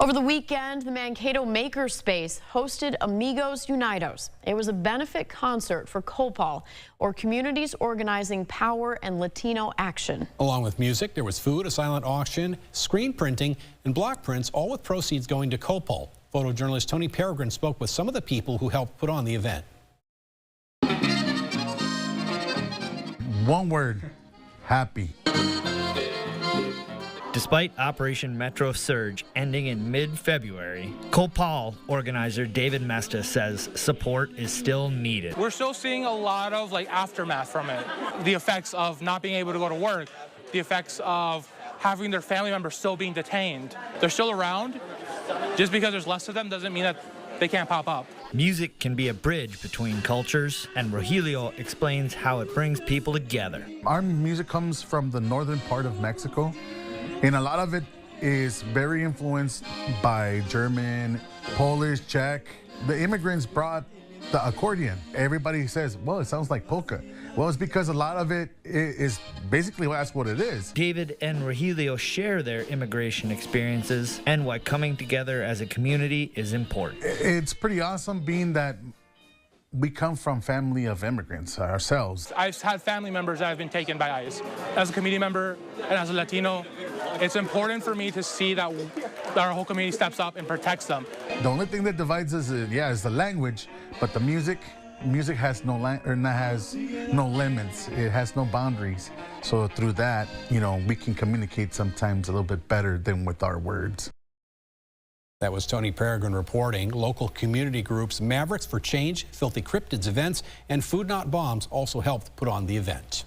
Over the weekend, the Mankato Makerspace hosted Amigos, Unidos. It was a benefit concert for COPAL, or Communities Organizing Power and Latino Action. Along with music, there was food, a silent auction, screen printing, and block prints, all with proceeds going to COPAL. Photojournalist Tony Peregrine spoke with some of the people who helped put on the event. One word: happy. Despite Operation Metro Surge ending in mid-February, COPAL organizer David Mesta says support is still needed. We're still seeing a lot of aftermath from it. The effects of not being able to go to work, the effects of having their family members still being detained. They're still around. Just because there's less of them doesn't mean that they can't pop up. Music can be a bridge between cultures, and Rogelio explains how it brings people together. Our music comes from the northern part of Mexico, and a lot of it is very influenced by German, Polish, Czech. The immigrants brought the accordion. Everybody says, well, it sounds like polka. Well, it's because a lot of it is basically, that's what it is. David and Rogelio share their immigration experiences and why coming together as a community is important. It's pretty awesome being that we come from family of immigrants ourselves. I've had family members that have been taken by ICE. As a community member and as a Latino, it's important for me to see that our whole community steps up and protects them. The only thing that divides us is the language, but the music has no limits. It has no boundaries. So through that, we can communicate sometimes a little bit better than with our words. That was Tony Peregrine reporting. Local community groups Mavericks for Change, Filthy Cryptids events, and Food Not Bombs also helped put on the event.